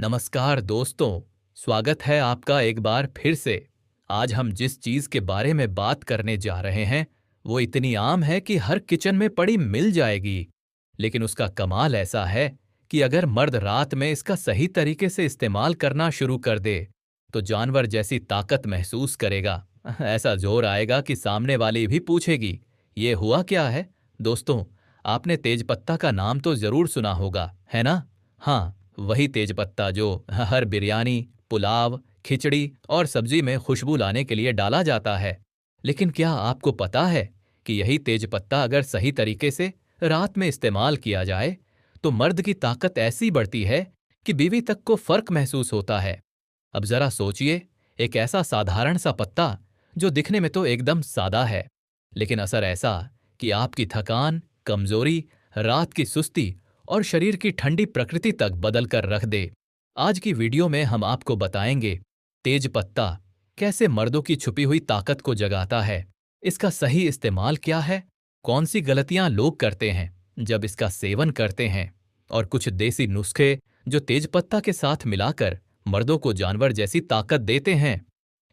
नमस्कार दोस्तों, स्वागत है आपका एक बार फिर से। आज हम जिस चीज के बारे में बात करने जा रहे हैं वो इतनी आम है कि हर किचन में पड़ी मिल जाएगी। लेकिन उसका कमाल ऐसा है कि अगर मर्द रात में इसका सही तरीके से इस्तेमाल करना शुरू कर दे तो जानवर जैसी ताकत महसूस करेगा। ऐसा जोर आएगा कि सामने वाली भी पूछेगी, ये हुआ क्या है? दोस्तों, आपने तेजपत्ता का नाम तो जरूर सुना होगा, है ना? हाँ, वही तेजपत्ता जो हर बिरयानी, पुलाव, खिचड़ी और सब्जी में खुशबू लाने के लिए डाला जाता है। लेकिन क्या आपको पता है कि यही तेजपत्ता अगर सही तरीके से रात में इस्तेमाल किया जाए तो मर्द की ताकत ऐसी बढ़ती है कि बीवी तक को फर्क महसूस होता है। अब जरा सोचिए, एक ऐसा साधारण सा पत्ता जो दिखने में तो एकदम सादा है, लेकिन असर ऐसा कि आपकी थकान, कमजोरी, रात की सुस्ती और शरीर की ठंडी प्रकृति तक बदल कर रख दे। आज की वीडियो में हम आपको बताएंगे तेज पत्ता कैसे मर्दों की छुपी हुई ताकत को जगाता है, इसका सही इस्तेमाल क्या है, कौन सी गलतियां लोग करते हैं जब इसका सेवन करते हैं, और कुछ देसी नुस्खे जो तेज पत्ता के साथ मिलाकर मर्दों को जानवर जैसी ताकत देते हैं।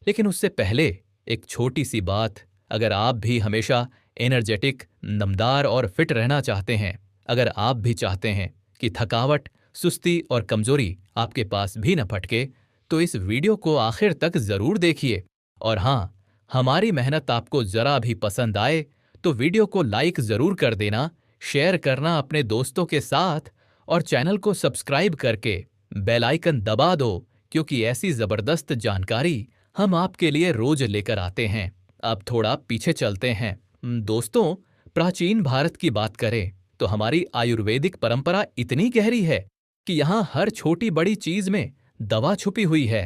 लेकिन उससे पहले एक छोटी सी बात, अगर आप भी हमेशा एनर्जेटिक, नमदार और फिट रहना चाहते हैं, अगर आप भी चाहते हैं कि थकावट, सुस्ती और कमजोरी आपके पास भी न फटके, तो इस वीडियो को आखिर तक जरूर देखिए। और हाँ, हमारी मेहनत आपको जरा भी पसंद आए तो वीडियो को लाइक जरूर कर देना, शेयर करना अपने दोस्तों के साथ और चैनल को सब्सक्राइब करके बेल आइकन दबा दो, क्योंकि ऐसी जबरदस्त जानकारी हम आपके लिए रोज लेकर आते हैं। अब थोड़ा पीछे चलते हैं। दोस्तों, प्राचीन भारत की बात करें तो हमारी आयुर्वेदिक परंपरा इतनी गहरी है कि यहाँ हर छोटी बड़ी चीज में दवा छुपी हुई है।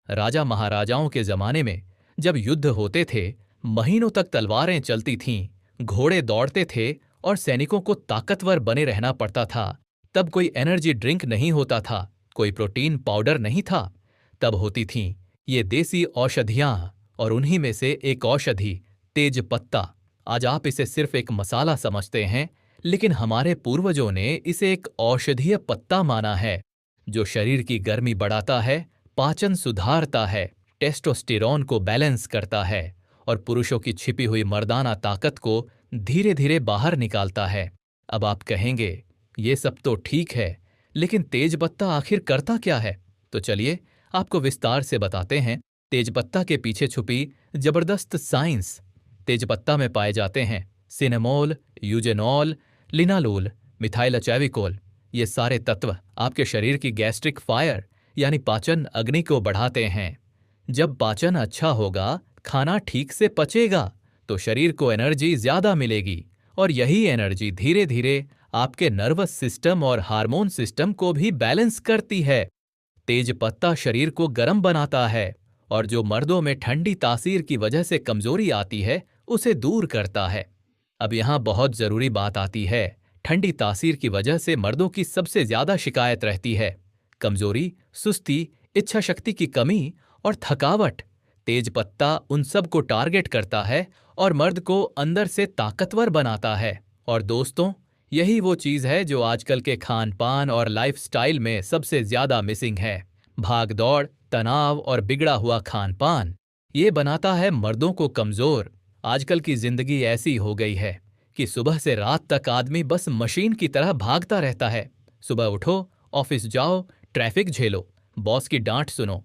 राजा महाराजाओं के जमाने में जब युद्ध होते थे, महीनों तक तलवारें चलती थीं, घोड़े दौड़ते थे और सैनिकों को ताकतवर बने रहना पड़ता था। तब कोई एनर्जी ड्रिंक नहीं होता था, कोई प्रोटीन पाउडर नहीं था। तब होती थीं ये देसी औषधियां, और उन्हीं में से एक औषधि तेज पत्ता। आज आप इसे सिर्फ एक मसाला समझते हैं, लेकिन हमारे पूर्वजों ने इसे एक औषधीय पत्ता माना है जो शरीर की गर्मी बढ़ाता है, पाचन सुधारता है, टेस्टोस्टेरोन को बैलेंस करता है और पुरुषों की छिपी हुई मर्दाना ताकत को धीरे धीरे बाहर निकालता है। अब आप कहेंगे, ये सब तो ठीक है, लेकिन तेजपत्ता आखिर करता क्या है? तो चलिए आपको विस्तार से बताते हैं तेजपत्ता के पीछे छुपी जबरदस्त साइंस। तेजपत्ता में पाए जाते हैं सिनेमोल, यूजेनॉल, लिनालोल, मिथाइलचैविकोल। ये सारे तत्व आपके शरीर की गैस्ट्रिक फायर यानी पाचन अग्नि को बढ़ाते हैं। जब पाचन अच्छा होगा, खाना ठीक से पचेगा, तो शरीर को एनर्जी ज्यादा मिलेगी, और यही एनर्जी धीरे धीरे आपके नर्वस सिस्टम और हार्मोन सिस्टम को भी बैलेंस करती है। तेज पत्ता शरीर को गर्म बनाता है और जो मर्दों में ठंडी तासीर की वजह से कमजोरी आती है उसे दूर करता है। अब यहाँ बहुत जरूरी बात आती है। ठंडी तासीर की वजह से मर्दों की सबसे ज्यादा शिकायत रहती है कमजोरी, सुस्ती, इच्छा शक्ति की कमी और थकावट। तेज पत्ता उन सब को टारगेट करता है और मर्द को अंदर से ताकतवर बनाता है। और दोस्तों, यही वो चीज है जो आजकल के खान पान और लाइफस्टाइल में सबसे ज्यादा मिसिंग है। भाग दौड़, तनाव और बिगड़ा हुआ खान पान, ये बनाता है मर्दों को कमजोर। आजकल की जिंदगी ऐसी हो गई है कि सुबह से रात तक आदमी बस मशीन की तरह भागता रहता है। सुबह उठो, ऑफिस जाओ, ट्रैफिक झेलो, बॉस की डांट सुनो,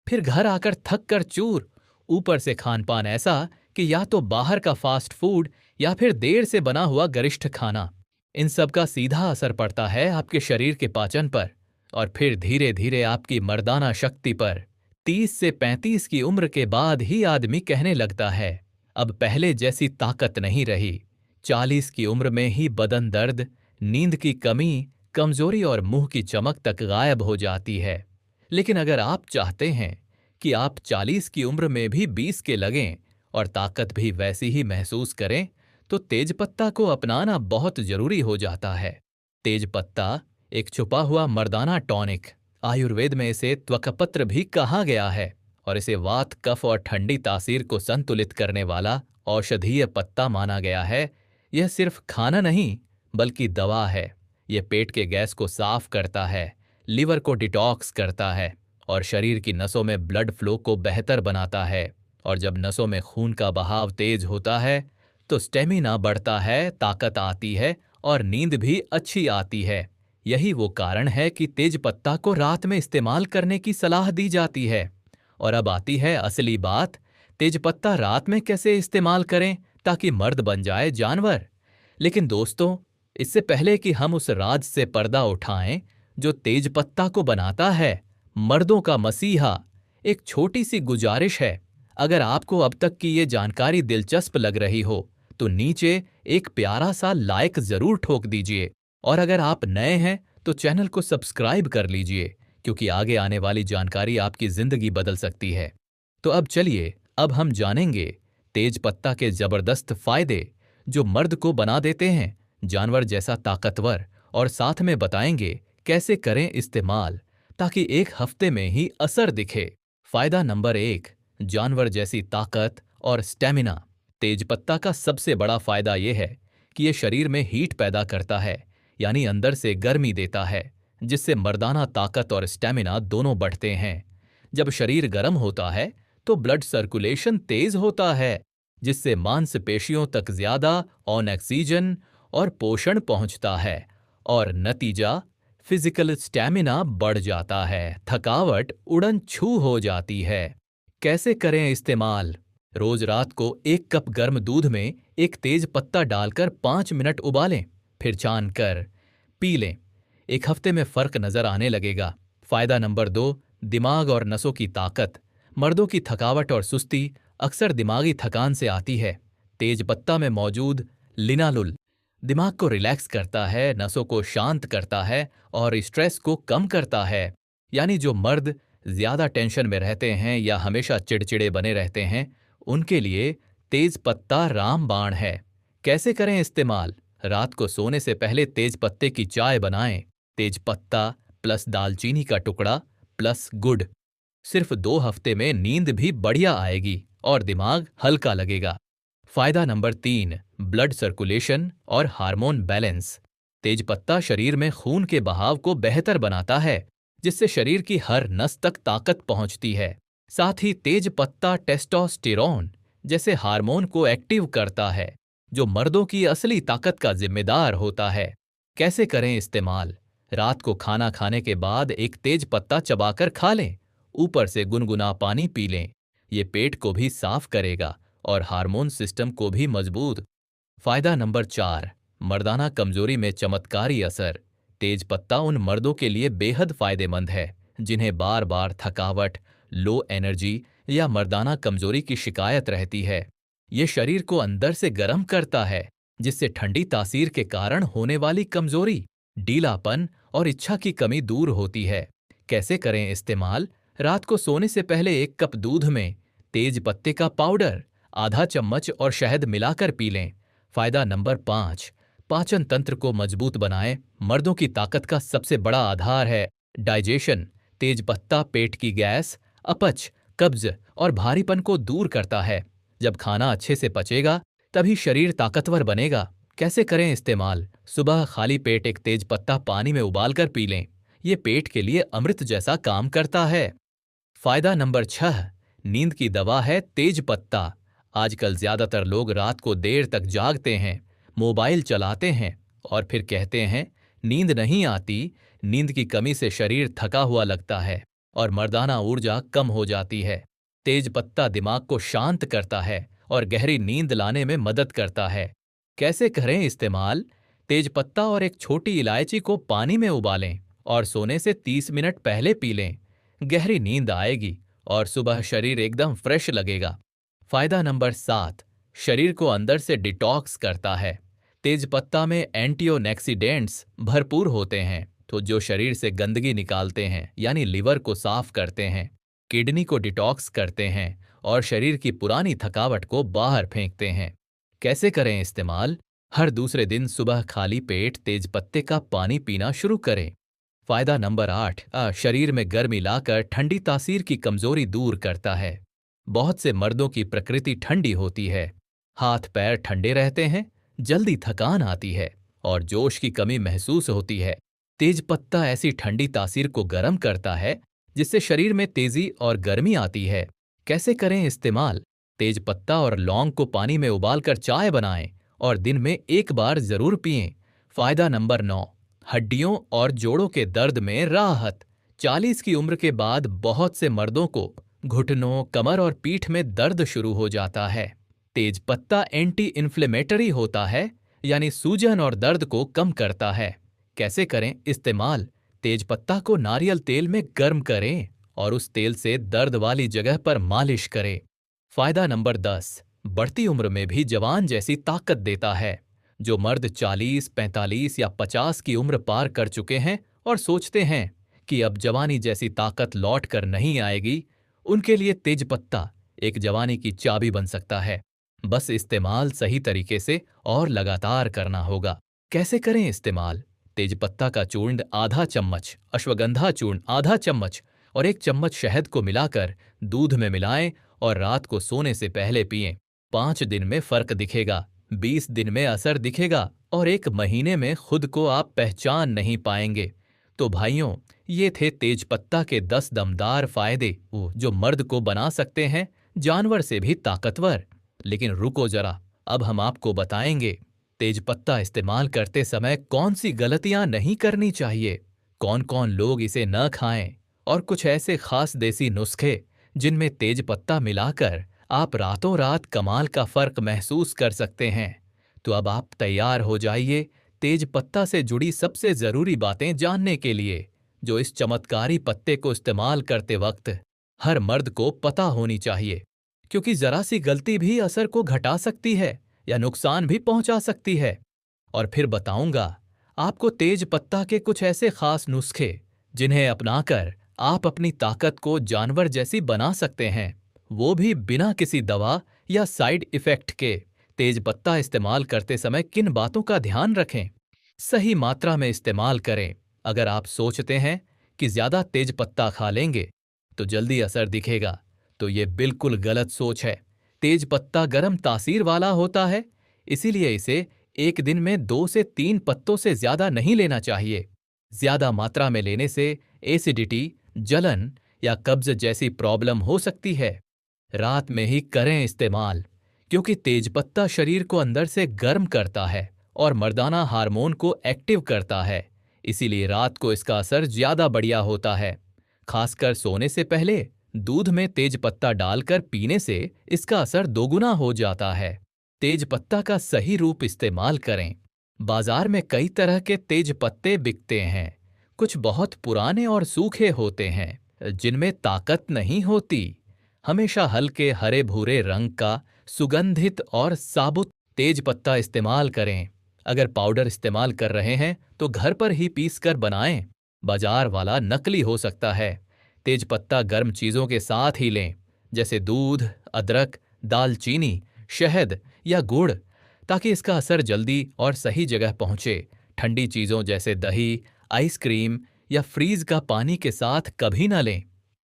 फिर घर आकर थक कर चूर। ऊपर से खान पान ऐसा कि या तो बाहर का फास्ट फूड या फिर देर से बना हुआ गरिष्ठ खाना। इन सब का सीधा असर पड़ता है आपके शरीर के पाचन पर और फिर धीरे धीरे आपकी मर्दाना शक्ति पर। 30 से 35 की उम्र के बाद ही आदमी कहने लगता है, अब पहले जैसी ताकत नहीं रही। 40 की उम्र में ही बदन दर्द, नींद की कमी, कमजोरी और मुंह की चमक तक गायब हो जाती है। लेकिन अगर आप चाहते हैं कि आप 40 की उम्र में भी 20 के लगें और ताकत भी वैसी ही महसूस करें, तो तेजपत्ता को अपनाना बहुत जरूरी हो जाता है। तेजपत्ता एक छुपा हुआ मर्दाना टॉनिक, आयुर्वेद में इसे त्वकपत्र भी कहा गया है, और इसे वात, कफ और ठंडी तासीर को संतुलित करने वाला औषधीय पत्ता माना गया है। यह सिर्फ खाना नहीं बल्कि दवा है। यह पेट के गैस को साफ करता है, लिवर को डिटॉक्स करता है और शरीर की नसों में ब्लड फ्लो को बेहतर बनाता है। और जब नसों में खून का बहाव तेज होता है तो स्टेमिना बढ़ता है, ताकत आती है और नींद भी अच्छी आती है। यही वो कारण है कि तेज पत्ता को रात में इस्तेमाल करने की सलाह दी जाती है। और अब आती है असली बात, तेज पत्ता रात में कैसे इस्तेमाल करें ताकि मर्द बन जाए जानवर। लेकिन दोस्तों, इससे पहले कि हम उस राज से पर्दा उठाएं जो तेज पत्ता को बनाता है मर्दों का मसीहा, एक छोटी सी गुजारिश है। अगर आपको अब तक की ये जानकारी दिलचस्प लग रही हो तो नीचे एक प्यारा सा लाइक जरूर ठोक दीजिए। और अगर आप नए हैं तो चैनल को सब्सक्राइब कर लीजिए, क्योंकि आगे आने वाली जानकारी आपकी जिंदगी बदल सकती है। तो अब चलिए, अब हम जानेंगे तेज पत्ता के जबरदस्त फायदे जो मर्द को बना देते हैं जानवर जैसा ताकतवर, और साथ में बताएंगे कैसे करें इस्तेमाल ताकि एक हफ्ते में ही असर दिखे। फायदा नंबर 1, जानवर जैसी ताकत और स्टेमिना। तेज पत्ता का सबसे बड़ा फायदा यह है कि यह शरीर में हीट पैदा करता है, यानी अंदर से गर्मी देता है, जिससे मर्दाना ताकत और स्टेमिना दोनों बढ़ते हैं। जब शरीर गर्म होता है तो ब्लड सर्कुलेशन तेज होता है, जिससे मांसपेशियों तक ज्यादा ऑक्सीजन और पोषण पहुंचता है और नतीजा फिजिकल स्टैमिना बढ़ जाता है, थकावट उड़न छू हो जाती है। कैसे करें इस्तेमाल? रोज रात को 1 कप गर्म दूध में एक तेज पत्ता डालकर 5 मिनट उबालें, फिर छान कर पी लें। एक हफ्ते में फर्क नजर आने लगेगा। फायदा नंबर 2, दिमाग और नसों की ताकत। मर्दों की थकावट और सुस्ती अक्सर दिमागी थकान से आती है। तेज पत्ता में मौजूद लिनालुल दिमाग को रिलैक्स करता है, नसों को शांत करता है और स्ट्रेस को कम करता है। यानी जो मर्द ज्यादा टेंशन में रहते हैं या हमेशा चिड़चिड़े बने रहते हैं, उनके लिए तेज पत्ता रामबाण है। कैसे करें इस्तेमाल? रात को सोने से पहले तेज पत्ते की चाय बनाएं। तेज पत्ता प्लस दालचीनी का टुकड़ा प्लस गुड़। सिर्फ 2 हफ्ते में नींद भी बढ़िया आएगी और दिमाग हल्का लगेगा। फायदा नंबर 3, ब्लड सर्कुलेशन और हार्मोन बैलेंस। तेज पत्ता शरीर में खून के बहाव को बेहतर बनाता है, जिससे शरीर की हर नस तक ताकत पहुंचती है। साथ ही तेज पत्ता टेस्टोस्टेरोन जैसे हार्मोन को एक्टिव करता है, जो मर्दों की असली ताकत का जिम्मेदार होता है। कैसे करें इस्तेमाल? रात को खाना खाने के बाद एक तेज पत्ता चबाकर खा लें, ऊपर से गुनगुना पानी पी लें। ये पेट को भी साफ करेगा और हार्मोन सिस्टम को भी मजबूत। फायदा नंबर 4, मर्दाना कमजोरी में चमत्कारी असर। तेज पत्ता उन मर्दों के लिए बेहद फायदेमंद है जिन्हें बार बार थकावट, लो एनर्जी या मर्दाना कमजोरी की शिकायत रहती है। ये शरीर को अंदर से गर्म करता है, जिससे ठंडी तासीर के कारण होने वाली कमजोरी, ढीलापन और इच्छा की कमी दूर होती है। कैसे करें इस्तेमाल? रात को सोने से पहले 1 कप दूध में तेज पत्ते का पाउडर, आधा चम्मच और शहद मिलाकर पी लें। फायदा नंबर 5, पाचन तंत्र को मजबूत बनाएं। मर्दों की ताकत का सबसे बड़ा आधार है डाइजेशन। तेज पत्ता पेट की गैस, अपच, कब्ज और भारीपन को दूर करता है। जब खाना अच्छे से पचेगा तभी शरीर ताकतवर बनेगा। कैसे करें इस्तेमाल? सुबह खाली पेट एक तेज पत्ता पानी में उबालकर पी लें। ये पेट के लिए अमृत जैसा काम करता है। फायदा नंबर 6, नींद की दवा है तेज पत्ता। आजकल ज्यादातर लोग रात को देर तक जागते हैं, मोबाइल चलाते हैं और फिर कहते हैं नींद नहीं आती। नींद की कमी से शरीर थका हुआ लगता है और मर्दाना ऊर्जा कम हो जाती है। तेज पत्ता दिमाग को शांत करता है और गहरी नींद लाने में मदद करता है। कैसे करें इस्तेमाल? तेज पत्ता और एक छोटी इलायची को पानी में उबालें और सोने से 30 मिनट पहले पी लें। गहरी नींद आएगी और सुबह शरीर एकदम फ्रेश लगेगा। फायदा नंबर 7, शरीर को अंदर से डिटॉक्स करता है। तेज पत्ता में एंटीऑक्सीडेंट्स भरपूर होते हैं, तो जो शरीर से गंदगी निकालते हैं, यानी लिवर को साफ करते हैं, किडनी को डिटॉक्स करते हैं और शरीर की पुरानी थकावट को बाहर फेंकते हैं। कैसे करें इस्तेमाल? हर दूसरे दिन सुबह खाली पेट तेज पत्ते का पानी पीना शुरू करें। फायदा नंबर 8, शरीर में गर्मी लाकर ठंडी तासीर की कमजोरी दूर करता है। बहुत से मर्दों की प्रकृति ठंडी होती है, हाथ पैर ठंडे रहते हैं, जल्दी थकान आती है और जोश की कमी महसूस होती है। तेज पत्ता ऐसी ठंडी तासीर को गर्म करता है जिससे शरीर में तेजी और गर्मी आती है। कैसे करें इस्तेमाल? तेज पत्ता और लौंग को पानी में उबालकर चाय बनाएं और दिन में एक बार जरूर पिएं। फायदा नंबर 9, हड्डियों और जोड़ों के दर्द में राहत। 40 की उम्र के बाद बहुत से मर्दों को घुटनों, कमर और पीठ में दर्द शुरू हो जाता है। तेज पत्ता एंटी इन्फ्लेमेटरी होता है, यानी सूजन और दर्द को कम करता है। कैसे करें इस्तेमाल? तेज पत्ता को नारियल तेल में गर्म करें और उस तेल से दर्द वाली जगह पर मालिश करें। फायदा नंबर 10, बढ़ती उम्र में भी जवान जैसी ताकत देता है। जो मर्द 40, 45 या 50 की उम्र पार कर चुके हैं और सोचते हैं कि अब जवानी जैसी ताकत लौट कर नहीं आएगी, उनके लिए तेज पत्ता एक जवानी की चाबी बन सकता है। बस इस्तेमाल सही तरीके से और लगातार करना होगा। कैसे करें इस्तेमाल? तेजपत्ता का चूर्ण आधा चम्मच, अश्वगंधा चूर्ण आधा चम्मच और 1 चम्मच शहद को मिलाकर दूध में मिलाएं और रात को सोने से पहले पिएं। 5 दिन में फर्क दिखेगा, 20 दिन में असर दिखेगा और 1 महीने में खुद को आप पहचान नहीं पाएंगे। तो भाइयों, ये थे तेजपत्ता के 10 दमदार फायदे जो मर्द को बना सकते हैं जानवर से भी ताकतवर। लेकिन रुको जरा, अब हम आपको बताएंगे तेजपत्ता इस्तेमाल करते समय कौन सी गलतियां नहीं करनी चाहिए, कौन कौन लोग इसे न खाएं और कुछ ऐसे खास देसी नुस्खे जिनमें तेजपत्ता मिलाकर आप रातों रात कमाल का फर्क महसूस कर सकते हैं। तो अब आप तैयार हो जाइए तेजपत्ता से जुड़ी सबसे जरूरी बातें जानने के लिए, जो इस चमत्कारी पत्ते को इस्तेमाल करते वक्त हर मर्द को पता होनी चाहिए, क्योंकि जरा सी गलती भी असर को घटा सकती है या नुकसान भी पहुंचा सकती है। और फिर बताऊंगा आपको तेज पत्ता के कुछ ऐसे खास नुस्खे जिन्हें अपनाकर आप अपनी ताकत को जानवर जैसी बना सकते हैं, वो भी बिना किसी दवा या साइड इफेक्ट के। तेज पत्ता इस्तेमाल करते समय किन बातों का ध्यान रखें? सही मात्रा में इस्तेमाल करें। अगर आप सोचते हैं कि ज्यादा तेज पत्ता खा लेंगे तो जल्दी असर दिखेगा, तो ये बिल्कुल गलत सोच है। तेज पत्ता गर्म तासीर वाला होता है, इसीलिए इसे एक दिन में 2 से 3 पत्तों से ज्यादा नहीं लेना चाहिए। ज्यादा मात्रा में लेने से एसिडिटी, जलन या कब्ज जैसी प्रॉब्लम हो सकती है। रात में ही करें इस्तेमाल, क्योंकि तेजपत्ता शरीर को अंदर से गर्म करता है और मर्दाना हार्मोन को एक्टिव करता है, इसीलिए रात को इसका असर ज्यादा बढ़िया होता है। खासकर सोने से पहले दूध में तेज पत्ता डालकर पीने से इसका असर दोगुना हो जाता है। तेज पत्ता का सही रूप इस्तेमाल करें। बाजार में कई तरह के तेज पत्ते बिकते हैं। कुछ बहुत पुराने और सूखे होते हैं, जिनमें ताकत नहीं होती। हमेशा हल्के हरे भूरे रंग का सुगंधित और साबुत तेज पत्ता इस्तेमाल करें। अगर पाउडर इस्तेमाल कर रहे हैं तो घर पर ही पीसकर बनाएं। बाजार वाला नकली हो सकता है। तेज पत्ता गर्म चीजों के साथ ही लें, जैसे दूध, अदरक, दालचीनी, शहद या गुड़, ताकि इसका असर जल्दी और सही जगह पहुंचे। ठंडी चीजों जैसे दही, आइसक्रीम या फ्रीज का पानी के साथ कभी न लें।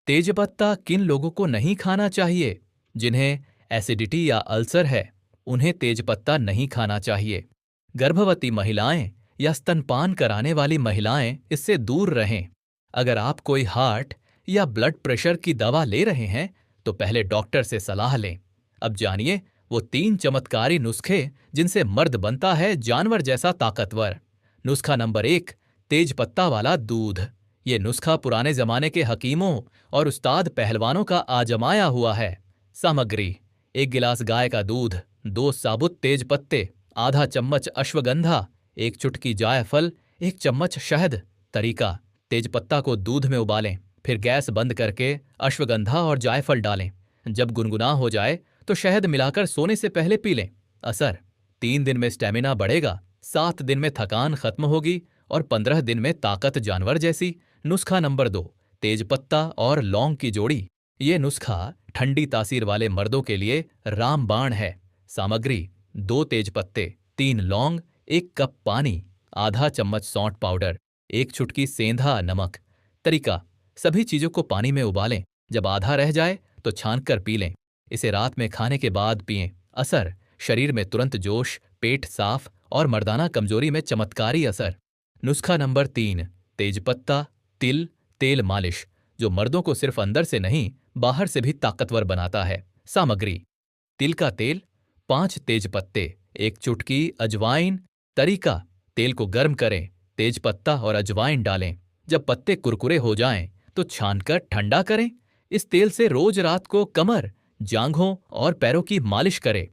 तेजपत्ता किन लोगों को नहीं खाना चाहिए? जिन्हें एसिडिटी या अल्सर है, उन्हें तेजपत्ता नहीं खाना चाहिए। गर्भवती महिलाएं या स्तनपान कराने वाली महिलाएं इससे दूर रहें। अगर आप कोई हार्ट या ब्लड प्रेशर की दवा ले रहे हैं तो पहले डॉक्टर से सलाह लें। अब जानिए वो 3 चमत्कारी नुस्खे जिनसे मर्द बनता है जानवर जैसा ताकतवर। नुस्खा नंबर 1, तेज पत्ता वाला दूध। ये नुस्खा पुराने जमाने के हकीमों और उस्ताद पहलवानों का आजमाया हुआ है। सामग्री: 1 गिलास गाय का दूध, 2 साबुत तेज पत्ते, आधा चम्मच अश्वगंधा, 1 चुटकी जायफल, 1 चम्मच शहद। तरीका: तेजपत्ता को दूध में उबालें, फिर गैस बंद करके अश्वगंधा और जायफल डालें। जब गुनगुना हो जाए तो शहद मिलाकर सोने से पहले पी लें। असर: 3 दिन में स्टेमिना बढ़ेगा, 7 दिन में थकान खत्म होगी और 15 दिन में ताकत जानवर जैसी। नुस्खा नंबर 2, तेजपत्ता और लौंग की जोड़ी। ये नुस्खा ठंडी तासीर वाले मर्दों के लिए रामबाण है। सामग्री: 2 तेजपत्ते, 3 लौंग, 1 कप पानी, आधा चम्मच सौंठ पाउडर, 1 चुटकी सेंधा नमक। तरीका: सभी चीजों को पानी में उबालें, जब आधा रह जाए तो छानकर पी लें। इसे रात में खाने के बाद पिएं। असर: शरीर में तुरंत जोश, पेट साफ और मर्दाना कमजोरी में चमत्कारी असर। नुस्खा नंबर 3, तेजपत्ता, तिल, तेल मालिश, जो मर्दों को सिर्फ अंदर से नहीं बाहर से भी ताकतवर बनाता है। सामग्री: तिल का तेल, 5 तेजपत्ते, 1 चुटकी अजवाइन। तरीका: तेल को गर्म करें, तेजपत्ता और अजवाइन डालें। जब पत्ते कुरकुरे हो जाएं तो छानकर ठंडा करें। इस तेल से रोज रात को कमर, जांघों और पैरों की मालिश करें।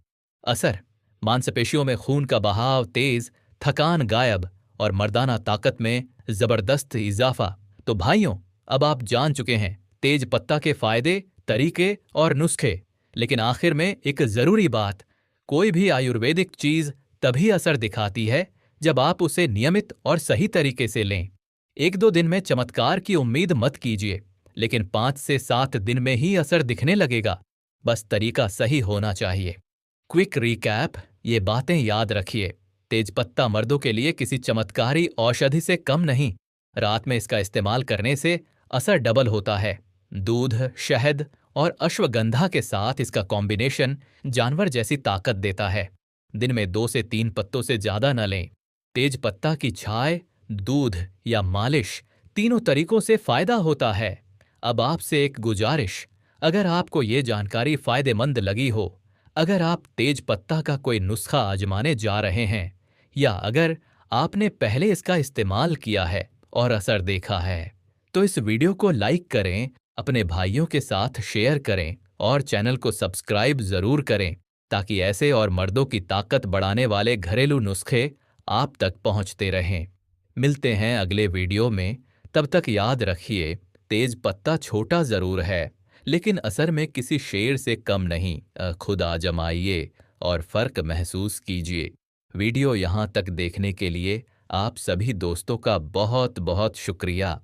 असर: मांसपेशियों में खून का बहाव तेज, थकान गायब और मर्दाना ताकत में जबरदस्त इजाफा। तो भाइयों, अब आप जान चुके हैं तेज पत्ता के फायदे, तरीके और नुस्खे। लेकिन आखिर में एक जरूरी बात, कोई भी आयुर्वेदिक चीज तभी असर दिखाती है जब आप उसे नियमित और सही तरीके से लें। 1-2 दिन में चमत्कार की उम्मीद मत कीजिए, लेकिन 5 से 7 दिन में ही असर दिखने लगेगा। बस तरीका सही होना चाहिए। क्विक रिकैप: ये बातें याद रखिए। तेजपत्ता मर्दों के लिए किसी चमत्कारी औषधि से कम नहीं। रात में इसका इस्तेमाल करने से असर डबल होता है। दूध, शहद और अश्वगंधा के साथ इसका कॉम्बिनेशन जानवर जैसी ताकत देता है। दिन में 2 से 3 पत्तों से ज्यादा न लें। तेज पत्ता की छाय, दूध या मालिश, तीनों तरीकों से फायदा होता है। अब आपसे एक गुजारिश, अगर आपको ये जानकारी फायदेमंद लगी हो, अगर आप तेज पत्ता का कोई नुस्खा आजमाने जा रहे हैं, या अगर आपने पहले इसका इस्तेमाल किया है और असर देखा है, तो इस वीडियो को लाइक करें, अपने भाइयों के साथ शेयर करें और चैनल को सब्सक्राइब जरूर करें, ताकि ऐसे और मर्दों की ताकत बढ़ाने वाले घरेलू नुस्खे आप तक पहुंचते रहें। मिलते हैं अगले वीडियो में। तब तक याद रखिए, तेज पत्ता छोटा जरूर है, लेकिन असर में किसी शेर से कम नहीं। खुद आजमाइए और फर्क महसूस कीजिए। वीडियो यहाँ तक देखने के लिए आप सभी दोस्तों का बहुत बहुत शुक्रिया।